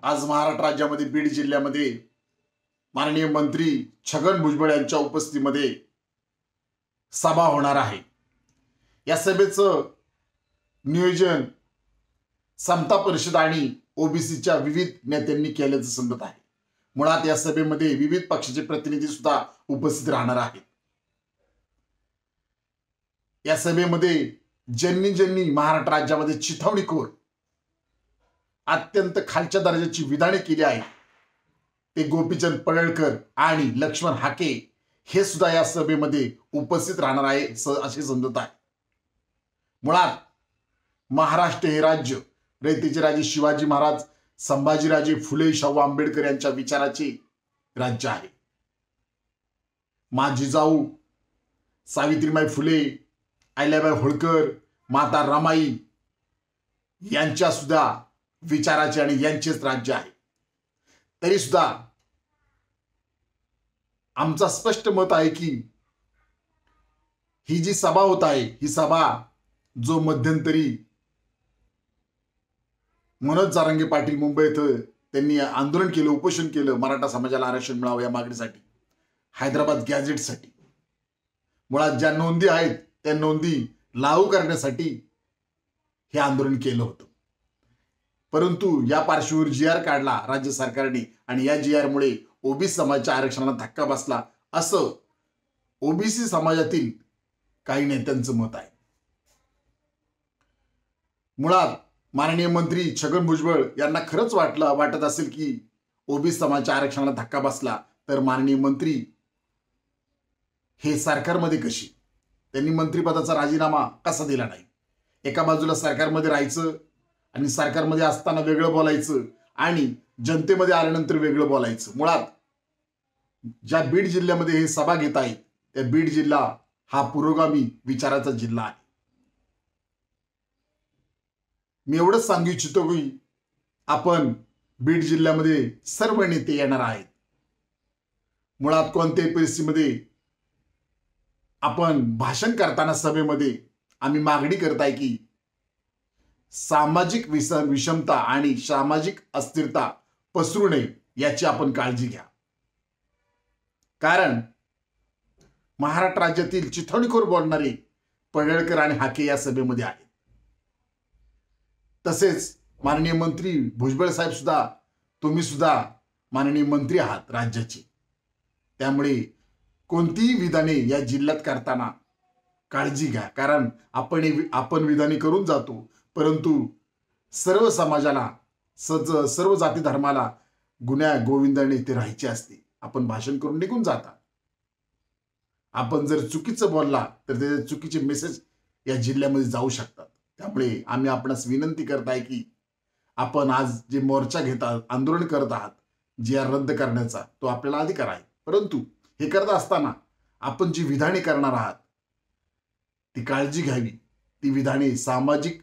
आज महाराष्ट्र राज्यामध्ये बीड जिल्ह्यामध्ये माननीय मंत्री छगन भुजबळ यांच्या उपस्थितीमध्ये सभा होणार आहे। या सभेचं नियोजन समता परिषद आणि ओबीसीच्या विविध नेत्यांनी केल्याचं समजत आहे। मुळात या सभेमध्ये विविध पक्षाचे प्रतिनिधी सुद्धा उपस्थित राहणार आहेत। या सभेमध्ये ज्यांनी महाराष्ट्र राज्यामध्ये चिथावणीखोर अत्यंत खालच्या दर्जाची विधाने केली आहेत ते गोपीचंद पडळकर आणि लक्ष्मण हाके हे सुद्धा या सभेमध्ये उपस्थित राहणार आहे असे समजत आहे। मुळात महाराष्ट्र हे राज्य रयतेचे राजे शिवाजी महाराज, संभाजीराजे फुले, शाहू आंबेडकर यांच्या विचाराचे राज्य आहे। माझी जाऊ सावित्रीबाई फुले, अहिल्याबाई होळकर, माता रमाई यांच्या सुद्धा विचाराचे आणि यांचेच राज्य आहे। तरी सुद्धा आमचा स्पष्ट मत आहे की ही जी सभा होत आहे ही सभा जो मध्यंतरी मनोज जारंगे पाटील मुंबईत त्यांनी आंदोलन केलं, उपोषण केलं मराठा समाजाला आरक्षण मिळावं या मागणीसाठी, हैदराबाद गॅझेटसाठी, मुळात ज्या नोंदी आहेत त्या नोंदी लागू करण्यासाठी हे आंदोलन केलं होतं। परंतु या पार्श्वभूमीवर जी.आर. काढला राज्य सरकारने आणि या जी.आर. मुळे ओबीसी समाजाच्या आरक्षणाला धक्का बसला असं ओबीसी समाजातील काही नेत्यांचं मत आहे। मुळात माननीय मंत्री छगन भुजबळ यांना खरंच वाटत असेल की ओबीसी समाजाच्या आरक्षणाला धक्का बसला तर माननीय मंत्री हे सरकारमध्ये कशी, त्यांनी मंत्रिपदाचा राजीनामा कसा दिला नाही। एका बाजूला सरकारमध्ये राहायचं आणि सरकारमध्ये असताना वेगळं बोलायचं आणि जनतेमध्ये आल्यानंतर वेगळं बोलायचं। मुळात ज्या बीड जिल्ह्यामध्ये हे सभा घेत आहेत त्या बीड जिल्हा हा पुरोगामी विचाराचा जिल्हा आहे। मी एवढंच सांगू इच्छितो की आपण बीड जिल्ह्यामध्ये सर्व नेते येणार आहेत। मुळात कोणत्याही परिस्थितीमध्ये आपण भाषण करताना सभेमध्ये आम्ही मागणी करत आहे की सामाजिक विषमता आणि सामाजिक अस्थिरता पसरू नये याची आपण काळजी घ्या। कारण महाराष्ट्र राज्यातील चिथावणीखोर बोलणारे पडळकर आणि हाके या सभेमध्ये आहेत। तसेच माननीय मंत्री भुजबळ साहेब सुद्धा, तुम्ही सुद्धा माननीय मंत्री आहात राज्याचे, त्यामुळे कोणतीही विधाने या जिल्ह्यात करताना काळजी घ्या। कारण आपण विधाने करून जातो परंतु सर्व समाजाला सर्व जाती धर्माला गुण्या गोविंदाने ते राहायचे असते। आपण भाषण करून निघून जाता, आपण जर चुकीचं बोलला तर ते चुकीचे मेसेज या जिल्ह्यामध्ये जाऊ शकतात। त्यामुळे आम्ही आपणास विनंती करत आहे की आपण आज जे मोर्चा घेत आहात, आंदोलन करत आहात जी.आर. रद्द करण्याचा, तो आपल्याला अधिकार आहे। परंतु हे करत असताना आपण जी विधाने करणार आहात ती काळजी घ्यावी। ती विधाने सामाजिक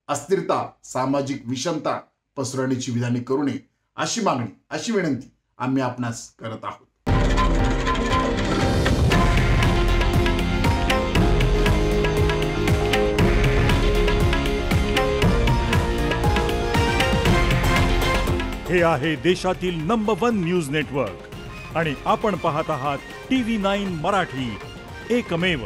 अस्थिरता, सामाजिक विषमता पसरवण्याची विधाने करू नये अशी मागणी, अशी विनंती आम्ही आपणास करत आहोत। हे आहे देशातील नंबर 1 न्यूज नेटवर्क आणि आपण पाहत आहात TV9 मराठी, एकमेव।